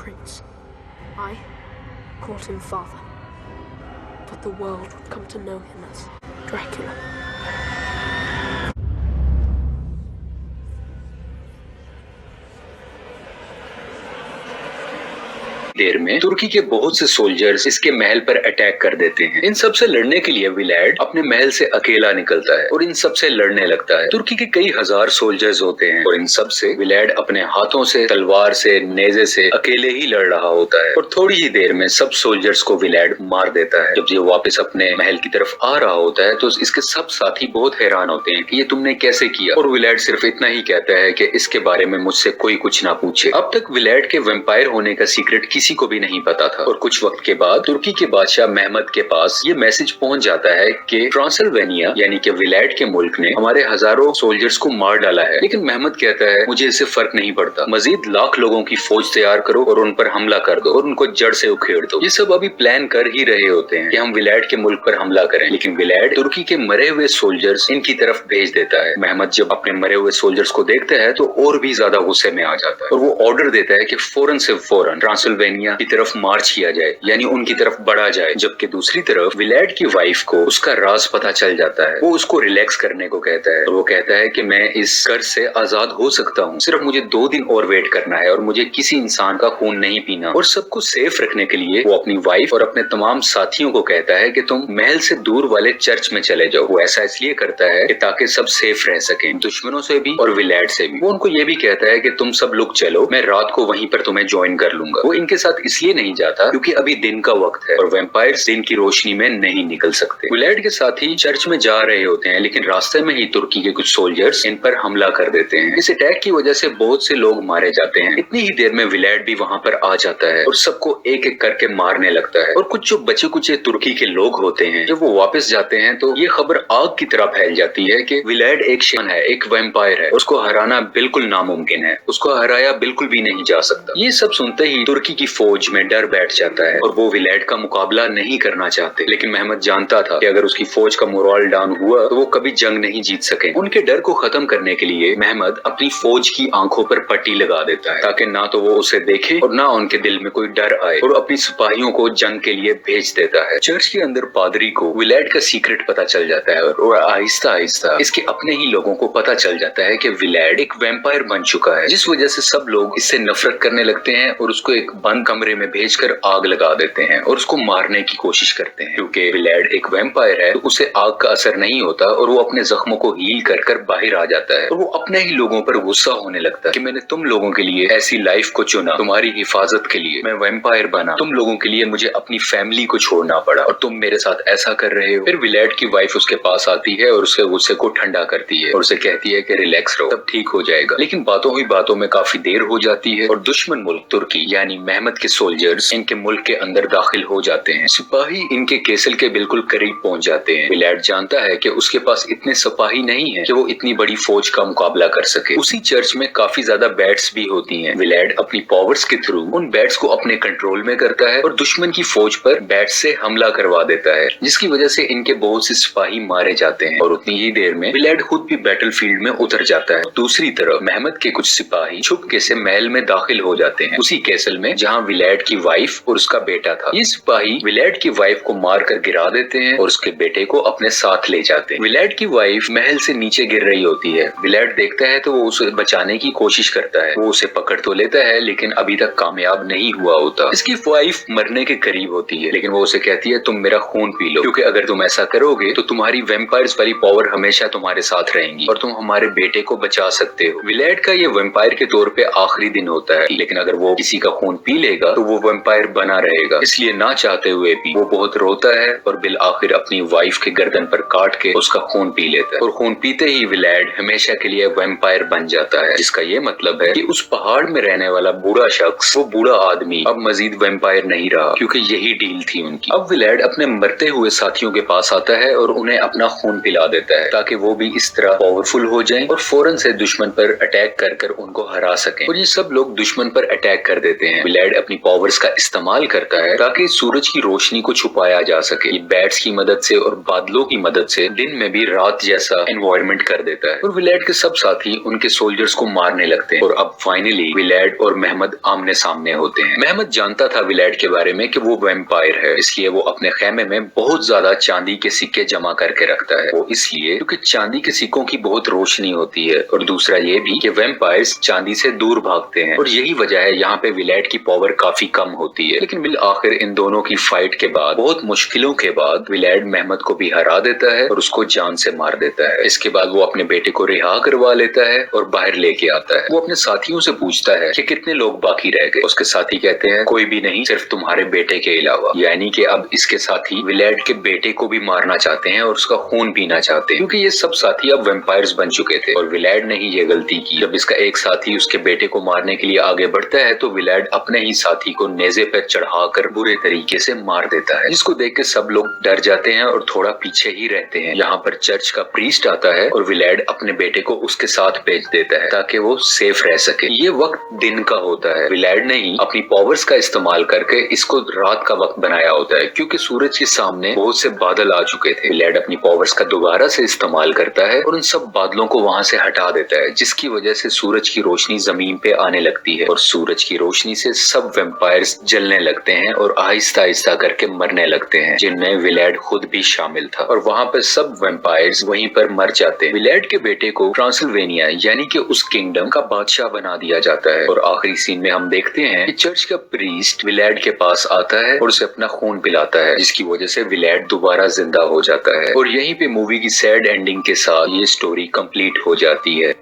prince. I called him father, but the world would come to know him as Dracula. देर में तुर्की के बहुत से soldiers इसके महल पर अटैक कर देते हैं। इन सब से लड़ने के लिए विलैड अपने महल से अकेला निकलता है और इन सब से लड़ने लगता है। तुर्की के कई हजार सोल्जर्स होते हैं और इन सब से विलैड अपने हाथों से, तलवार से, नेज़े से अकेले ही लड़ रहा होता है और थोड़ी ही देर में सब सोल्जर्स को विलैड मार देता है। जब ये वापस अपने महल की तरफ आ रहा होता है तो इसके सब साथी बहुत हैरान होते हैं कि ये तुमने कैसे किया, और विलैड सिर्फ इतना ही कहता है कि इसके बारे में मुझसे कोई कुछ ना पूछे। अब तक विलैड के वैम्पायर होने का सीक्रेट किसी को भी नहीं पता था और कुछ वक्त के बाद तुर्की के बादशाह महमद के पास ये मैसेज पहुंच जाता है कि ट्रांसिल्वेनिया यानी कि विलैड के मुल्क ने हमारे हजारों सोल्जर्स को मार डाला है। लेकिन महमद कहता है मुझे इससे फर्क नहीं पड़ता, मजीद लाख लोगों की फौज तैयार करो और उन पर हमला कर दो और उनको जड़ से उखेड़ दो। ये सब अभी प्लान कर ही रहे होते हैं कि हम विलैड के मुल्क पर हमला करें, लेकिन विलैड तुर्की के मरे हुए सोल्जर्स इनकी तरफ भेज देता है। महमद जब अपने मरे हुए सोल्जर्स को देखता है तो और भी ज्यादा गुस्से में आ जाता है और वो ऑर्डर देता है कि फौरन से फौरन ट्रांसिल्वेनिया की तरफ मार्च किया जाए, यानी उनकी तरफ बढ़ा जाए। जबकि दूसरी तरफ विलैड की वाइफ को उसका राज पता चल जाता है। वो उसको रिलैक्स करने को कहता है और वो कहता है कि मैं इस कर्ज से आजाद हो सकता हूँ, सिर्फ मुझे 2 दिन और वेट करना है और मुझे किसी इंसान का खून नहीं पीना। और सबको सेफ रखने के लिए वो अपनी वाइफ और अपने तमाम साथियों को कहता है कि तुम महल से दूर वाले चर्च में चले जाओ। वो ऐसा इसलिए करता है कि ताकि सब सेफ रह सके, दुश्मनों से भी और विलैड से भी। वो उनको ये भी कहता है कि तुम सब लोग चलो, मैं रात को वहीं पर तुम्हें ज्वाइन कर लूंगा। वो इनके साथ इसलिए नहीं जाता क्योंकि अभी दिन का वक्त है और वैम्पायर्स दिन की रोशनी में नहीं निकल सकते। विलैड के साथी चर्च में जा रहे होते हैं, लेकिन रास्ते में ही तुर्की के कुछ सोल्जर्स इन पर हमला कर देते हैं। इस अटैक की वजह से बहुत से लोग मारे जाते हैं। इतनी ही देर में विलैड भी वहां पर आ जाता है और सबको एक एक करके मारने लगता है। और कुछ जो बचे कुचे तुर्की के लोग होते हैं, जब वो वापस जाते हैं तो ये खबर आग की तरह फैल जाती है कि विलैड एक शैतान है, एक वैम्पायर है, उसको हराना बिल्कुल नामुमकिन है, उसको हराया बिल्कुल भी नहीं जा सकता। ये सब सुनते ही तुर्की की फौज में डर बैठ जाता है और वो विलैड का मुकाबला नहीं करना चाहते। लेकिन महमद जानता था कि अगर उसकी फौज का मोरल डाउन हुआ तो वो कभी जंग नहीं जीत सके। उनके डर को खत्म करने के लिए महमद अपनी फौज की आंखों पर पट्टी लगा देता है ताकि ना तो वो उसे देखे और ना उनके दिल में कोई डर आए, और अपनी सिपाहियों को जंग के लिए भेज देता है। चर्च के अंदर पादरी को विलैड का सीक्रेट पता चल जाता है और आहिस्ता आहिस्ता इसके अपने ही लोगों को पता चल जाता है कि विलैड एक वैम्पायर बन चुका है, जिस वजह से सब लोग इससे नफरत करने लगते हैं और उसको एक बंद कमरे में भेजकर आग लगा देते हैं और उसको मारने की कोशिश करते हैं। क्योंकि विलैड एक वैम्पायर है तो उसे आग का असर नहीं होता और वो अपने जख्मों को हील कर कर बाहर आ जाता है और वो अपने ही लोगों पर गुस्सा होने लगता है कि मैंने तुम लोगों के लिए ऐसी लाइफ को चुना, तुम्हारी हिफाजत के लिए मैं वैम्पायर बना, तुम लोगों के लिए मुझे अपनी फैमिली को छोड़ना पड़ा और तुम मेरे साथ ऐसा कर रहे हो। फिर विलैड की वाइफ उसके पास आती है और उसके गुस्से को ठंडा करती है और उसे कहती है कि रिलैक्स रहो, सब ठीक हो जाएगा। लेकिन बातों ही बातों में काफी देर हो जाती है और दुश्मन मुल्क तुर्की यानी महमद के सोल्जर्स इनके मुल्क के अंदर दाखिल हो जाते हैं। सिपाही इनके केसल के बिल्कुल करीब पहुंच जाते हैं। विलैड जानता है कि उसके पास इतने सिपाही नहीं है कि वो इतनी बड़ी फौज का मुकाबला कर सके। उसी चर्च में काफी ज्यादा बैट्स भी होती हैं। विलैड अपनी पावर्स के थ्रू उन बैट्स को अपने कंट्रोल में करता है और दुश्मन की फौज पर बैट से हमला करवा देता है, जिसकी वजह से इनके बहुत से सिपाही मारे जाते हैं और उतनी ही देर में विलैड खुद भी बैटलफील्ड में उतर जाता है। दूसरी तरफ महमद के कुछ सिपाही छुपके से महल में दाखिल हो जाते हैं, उसी केसल में जहाँ विलैड की वाइफ और उसका बेटा था। ये सिपाही विलैड की वाइफ को मारकर गिरा देते हैं और उसके बेटे को अपने साथ ले जाते हैं। विलैड की वाइफ महल से नीचे गिर रही होती है। विलैड देखता है तो वो उसे बचाने की कोशिश करता है। वो उसे पकड़ तो लेता है लेकिन अभी तक कामयाब नहीं हुआ होता। इसकी वाइफ मरने के करीब होती है, लेकिन वो उसे कहती है तुम मेरा खून पी लो, क्योंकि अगर तुम ऐसा करोगे तो तुम्हारी वैम्पायर्स वाली पावर हमेशा तुम्हारे साथ रहेंगी और तुम हमारे बेटे को बचा सकते हो। विलैड का ये वैम्पायर के तौर पे आखिरी दिन होता है, लेकिन अगर वो किसी का खून पी लेगा तो वो वैम्पायर बना रहेगा। इसलिए ना चाहते हुए भी वो बहुत रोता है और बिल आखिर अपनी वाइफ के गर्दन पर काट के उसका खून पी लेता है और खून पीते ही विलैड हमेशा के लिए वैम्पायर बन जाता है। जिसका ये मतलब है कि उस पहाड़ में रहने वाला बूढ़ा शख्स, वो बूढ़ा आदमी अब मजीद वैम्पायर नहीं रहा, क्योंकि यही डील थी उनकी। अब विलैड अपने मरते हुए साथियों के पास आता है और उन्हें अपना खून पिला देता है ताकि वो भी इस तरह पावरफुल हो जाएं और फौरन से दुश्मन पर अटैक कर कर उनको हरा सकें। और ये सब लोग दुश्मन पर अटैक कर देते हैं। विलैड विलैड अपनी पावर्स का इस्तेमाल करता है ताकि सूरज की रोशनी को छुपाया जा सके। ये बैट्स की मदद से और बादलों की मदद से दिन में भी रात जैसा एनवायरनमेंट कर देता है और विलैड के सब साथी उनके सोल्जर्स को मारने लगते हैं। और अब फाइनली विलैड और मेहमद आमने सामने होते हैं। मेहमद जानता था विलैड के बारे में कि वो वैम्पायर है, इसलिए वो अपने खेमे में बहुत ज्यादा चांदी के सिक्के जमा करके रखता है। वो इसलिए क्योंकि चांदी के सिक्कों की बहुत रोशनी होती है और दूसरा ये भी कि वैम्पायर्स चांदी से दूर भागते हैं और यही वजह है यहाँ पे विलैड की पावर काफी कम होती है। लेकिन बिल आखिर इन दोनों की फाइट के बाद, बहुत मुश्किलों के बाद, विलैड मेहमद को भी हरा देता है और उसको जान से मार देता है। इसके बाद वो अपने बेटे को रिहा करवा लेता है और बाहर लेके आता है। वो अपने साथियों से पूछता है कि कितने लोग बाकी रह गए। उसके साथी कहते हैं कोई भी नहीं, सिर्फ तुम्हारे बेटे के अलावा। यानी कि अब इसके साथी विलैड के बेटे को भी मारना चाहते हैं और उसका खून पीना चाहते हैं, क्योंकि ये सब साथी अब वैम्पायर्स बन चुके थे और विलैड ने ही ये गलती की। जब इसका एक साथी उसके बेटे को मारने के लिए आगे बढ़ता है तो विलैड अपने ही साथी को नेज़े पे चढ़ाकर बुरे तरीके से मार देता है, जिसको देख के सब लोग डर जाते हैं और थोड़ा पीछे ही रहते हैं। यहाँ पर चर्च का प्रीस्ट आता है और विलैड अपने बेटे को उसके साथ भेज देता है ताकि वो सेफ रह सके। ये वक्त दिन का होता है। विलैड ने ही अपनी पावर्स का इस्तेमाल करके इसको रात का वक्त बनाया होता है, क्योंकि सूरज के सामने बहुत से बादल आ चुके थे। विलैड अपनी पावर्स का दोबारा से इस्तेमाल करता है और उन सब बादलों को वहां से हटा देता है, जिसकी वजह से सूरज की रोशनी जमीन पे आने लगती है और सूरज की रोशनी से सब वैम्पायर्स जलने लगते हैं और आहिस्ता आहिस्ता करके मरने लगते हैं, जिनमें विलैड खुद भी शामिल था। और वहां पर सब वैम्पायर्स वहीं पर मर जाते हैं। विलैड के बेटे को ट्रांसिल्वेनिया यानी कि उस किंगडम का बादशाह बना दिया जाता है और आखिरी सीन में हम देखते हैं कि चर्च का प्रीस्ट विलैड के पास आता है और उसे अपना खून पिलाता है, जिसकी वजह से विलैड दोबारा जिंदा हो जाता है। और यहीं पे मूवी की सैड एंडिंग के साथ ये स्टोरी कंप्लीट हो जाती है।